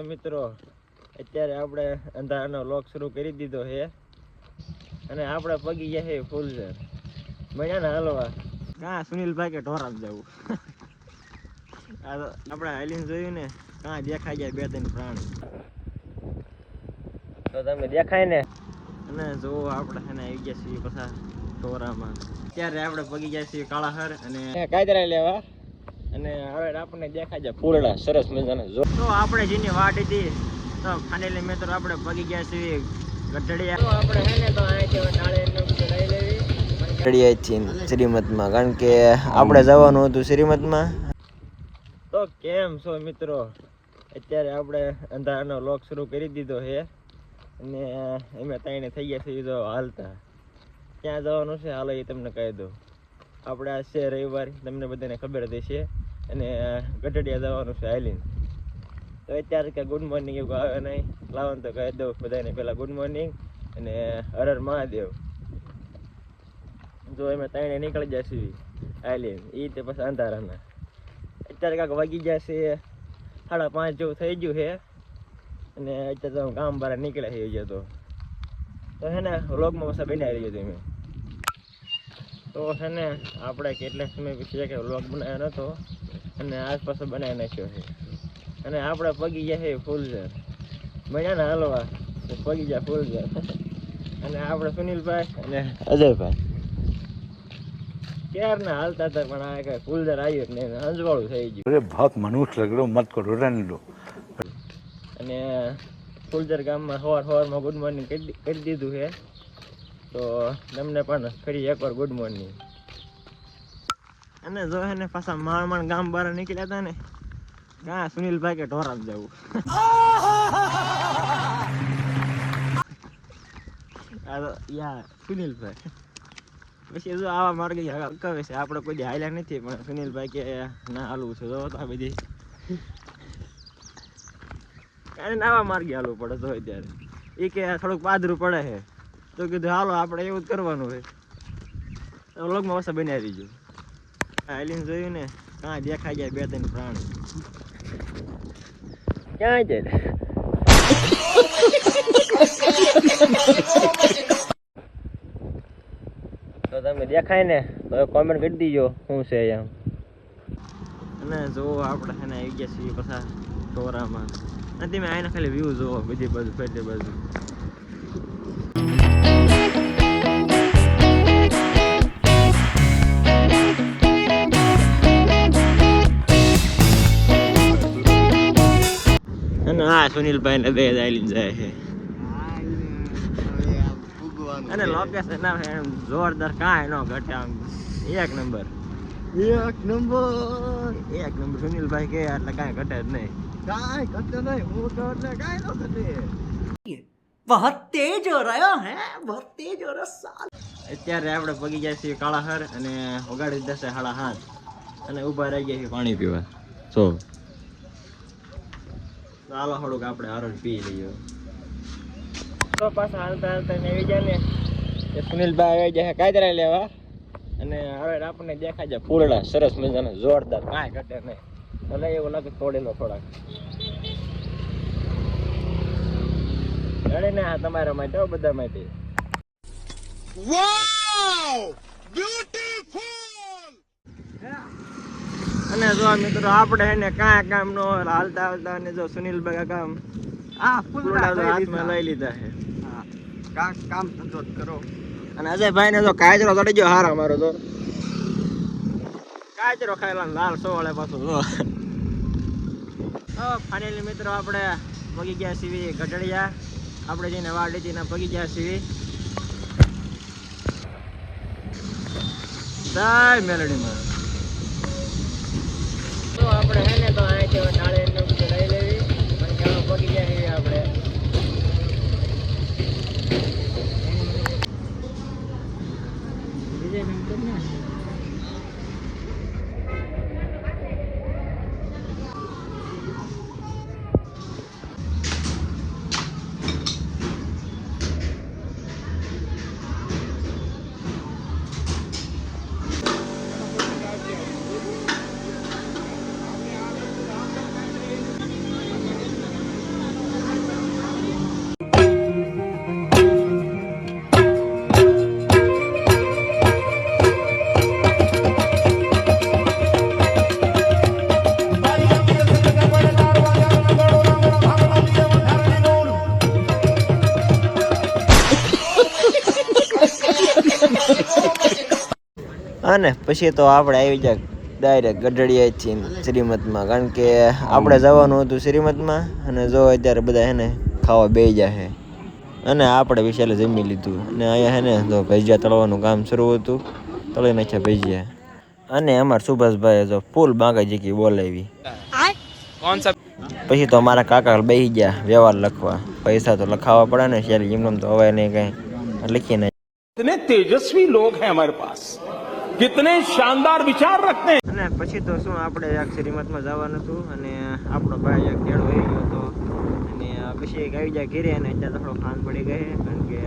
મિત્રો અત્યારે આપણે અંધારાનો લોક શરૂ કરી દીધો છે અને આપણે પગી ગયા છે ફૂલઝર મજા ને હાલવા કાં સુનિલભાઈ કે ઢોરામ જવું આપણે હાલીને જોયું ને કાં દેખાઈ જાય બે ત્રણ પ્રાણી તો તમે દેખાય ને અને જો આપણે છે ને આવી ગયા છીએ પાછા ઢોરામાં અત્યારે આપણે પગી ગયા છીએ કાળાહર અને કાયદરા લેવા અને હવે આપણને દેખાય છે ફૂલડા સરસ મજાના જો તો આપણે જેની વાટ હતી તો ફાઇનલી મિત્રો આપણે પગી ગયા છીએ ગઢડિયા તો આપણે હે ને તો અહીંથી નાળિયેરનું લઈ લેવી ગઢડિયાથી શ્રીમતમાં કારણ કે આપણે જવાનું હતું શ્રીમતમાં તો કેમ છો મિત્રો અત્યારે આપણે અંધારાનો લોક શરૂ કરી દીધો છે અને અમે ત્રણે થઈ ગયા છીએ જો હાલતા ક્યાં જવાનું છે હાલો એ તમને કહી દઉં આપણે આ છે રવિવાર તમને બધાને ખબર જ છે અને ગઢડિયા જવાનું છે હાલીને તો અત્યારે કે ગુડ મોર્નિંગ એવું આવે નહીં લાવવાનું તો કહી દઉં બધાને પહેલાં ગુડ મોર્નિંગ અને હર હર મહાદેવ જો અમે ત્રણે નીકળી જશે હાલીને એ તે પછી અંધારાના અત્યારે કાંક વાગી જશે 5:30 જેવું થઈ ગયું છે અને અત્યારે તો ગામ બહાર નીકળ્યા થઈ ગયો તો હે ને વ્લોગમાં પાછા બનાવી રહ્યો તમે તો છે ને આપણે કેટલાક સમય પછી કે વ્લોગ બનાવ્યો નહોતો અને આસપાસ બનાવી નાખ્યો છે અને આપણે પગી ગયા છે ફૂલઝર મજા ને હાલવા પગી ગયા ફૂલઝર અને આપણે સુનિલભાઈ અને અજયભાઈ ક્યારના હાલતા હતા પણ આ કઈ ફૂલઝર આવ્યું ને અંજવાળું થઈ ગયું અરે बहुत मनुष्य लग रहे हो मत करो रहने दो અને ફૂલઝર ગામમાં સવારમાં ગુડ મોર્નિંગ કરી દીધું છે તો તમને પણ ફરી એકવાર ગુડ મોર્નિંગ અને જો હે ને પાછા માણ ગામ બહાર નીકળ્યા હતા ને કાં સુનિલભાઈ કે ઢોરામ જવું યા સુનિલભાઈ પછી જો આવા માર્ગે કહે છે આપણે કોઈ હાલ્યા નથી પણ સુનિલભાઈ કે ના હાલવું છે જો તો આ બધી અને આવા માર્ગે હાલવું પડે તો અત્યારે એ કે થોડુંક પાદરું પડે છે તો કીધું હાલો આપણે એવું જ કરવાનું હોય તો વ્લોગમાં પાછા બનાવી દીધું હાલીને જોયું ને કાં દેખાઈ જાય બે ત્રણ પ્રાણી ક્યાં જાય તો તમે દેખાય ને તો કોમેન્ટ કરી દીજો શું છે એમ અને જો આપણે છે ને આવી ગયા છીએ પાછા ઢોરામાં અને તમે આને ખાલી વ્યૂ જોવો બધી બાજુ ફેરતી બાજુ અને હા સુનિલભાઈ ને બે આઈલીને જાય છે અને લોકેશન એમ જોરદાર કાંઈ ન ઘટે આમ એક નંબર સુનિલભાઈ કે એટલે કાંઈ ઘટે જ નહીં કાંઈ ઘટે નહીં હું તો એટલે કાંઈ ન ઘટે बहुत तेज हो रहा है बहुत तेज हो रहा અત્યારે આપણે પગી જાય છીએ કાળાહર અને વગાડી દીધા છે 7:30 અને ઊભા રહી ગયા છીએ પાણી પીવા તો હાલો થોડુંક આપણે હારો પી લઈએ તો પાછા હાલતા હાલતા આવી જાય ને એ સુનિલભાઈ આવી જાય કાયદરા લેવા અને હવે આપણને દેખાય છે ફૂલડા સરસ મજાના જોરદાર કાંઈ ઘટે નહીં ભલે એવું લાગે તોડેલો થોડાક અરે ના તમારા માટે બધા માટે અને જો મિત્રો આપણે હે ને કાંઈ કામ નો હાલતા હાલતા અને જો સુનિલભાઈ કામ ફૂલડા હાથમાં લઈ લીધા છે काम धंधो करो અને અજયભાઈ ને તો કાચરો ચડી ગયો હારા મારો તો કાચરો ખાયેલા લાલ સોળે પાછું જો ફાઇનલી મિત્રો આપણે પગી ગયા છીએ ગઢડિયા આપણે જઈને વાડ લીધી ને પગી ગયા છીએ દાય મેલડીમાં તો આપણે હે ને તો અહીંથી નાળિયેરનું લઈ લેવી અને ચાલો પગી ગયા છીએ આપણે અને પછી તો આપણે આવી જાય ડાયરેક્ટ ગઢડિયાથી શ્રીમતમાં, કારણ કે આપણે જવાનું હતું શ્રીમતમાં અને જો અત્યારે બધા હે ને ખાવા બેસી જાય છે અને આપણે વિશાલે જમી લીધું અને અહીંયા હે ને તો ભજીયા તળવાનું કામ શરૂ હતું, તળી નાખ્યા ભજીયા અને અમારા સુભાષભાઈએ જો ફૂલ બાગાજી બોલાવી. પછી તો અમારા કાકા બેસી ગયા વ્યવહાર લખવા, પૈસા તો લખાવવા પડે ને શેરી એમ તો હવે નહીં કઈ લખીએ ને. कितने तेजस्वी लोग हैं हमारे पास, कितने शानदार विचार रखते हैं. અને પછી તો શું આપણે એક શ્રીમતમાં જવાનું હતું અને આપણો ભાઈ એક ખેડો આવી ગયો હતો અને પછી એક આવી જાય ઘેરે અને અત્યારે થોડો ખાંડ પડી ગઈ છે, કારણ કે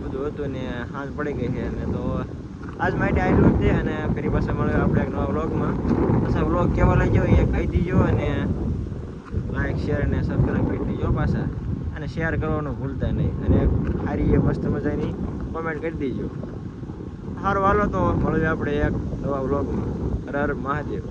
બધું હતું ને ખાંડ પડી ગઈ છે. અને તો આજ માટે આવેલું છે અને ફરી પાછા મળ્યો આપણે એક નવા વ્લોગમાં. પાછા વ્લોગ કેવા લઈ જાઓ એ કહી દીજો અને લાઈક શેર અને સબસ્ક્રાઈબ કરી દીજો પાછા, અને શેર કરવાનું ભૂલતા નહીં અને સારી એ મસ્ત મજાની કોમેન્ટ કરી દીજો. સારું હાલો તો મળીએ આપણે એક નવા વ્લોગમાં. હર હર મહાદેવ.